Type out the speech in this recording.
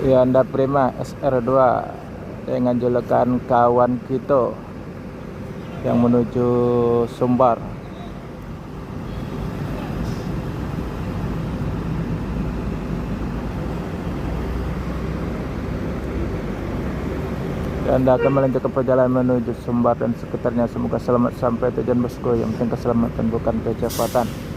Hyundai Prima SR2 dengan julukan kawan kita yang menuju Sumbar. Anda akan melanjutkan perjalanan menuju Sumbar dan sekitarnya. Semoga selamat sampai tujuan bosku. Yang penting keselamatan bukan kecepatan.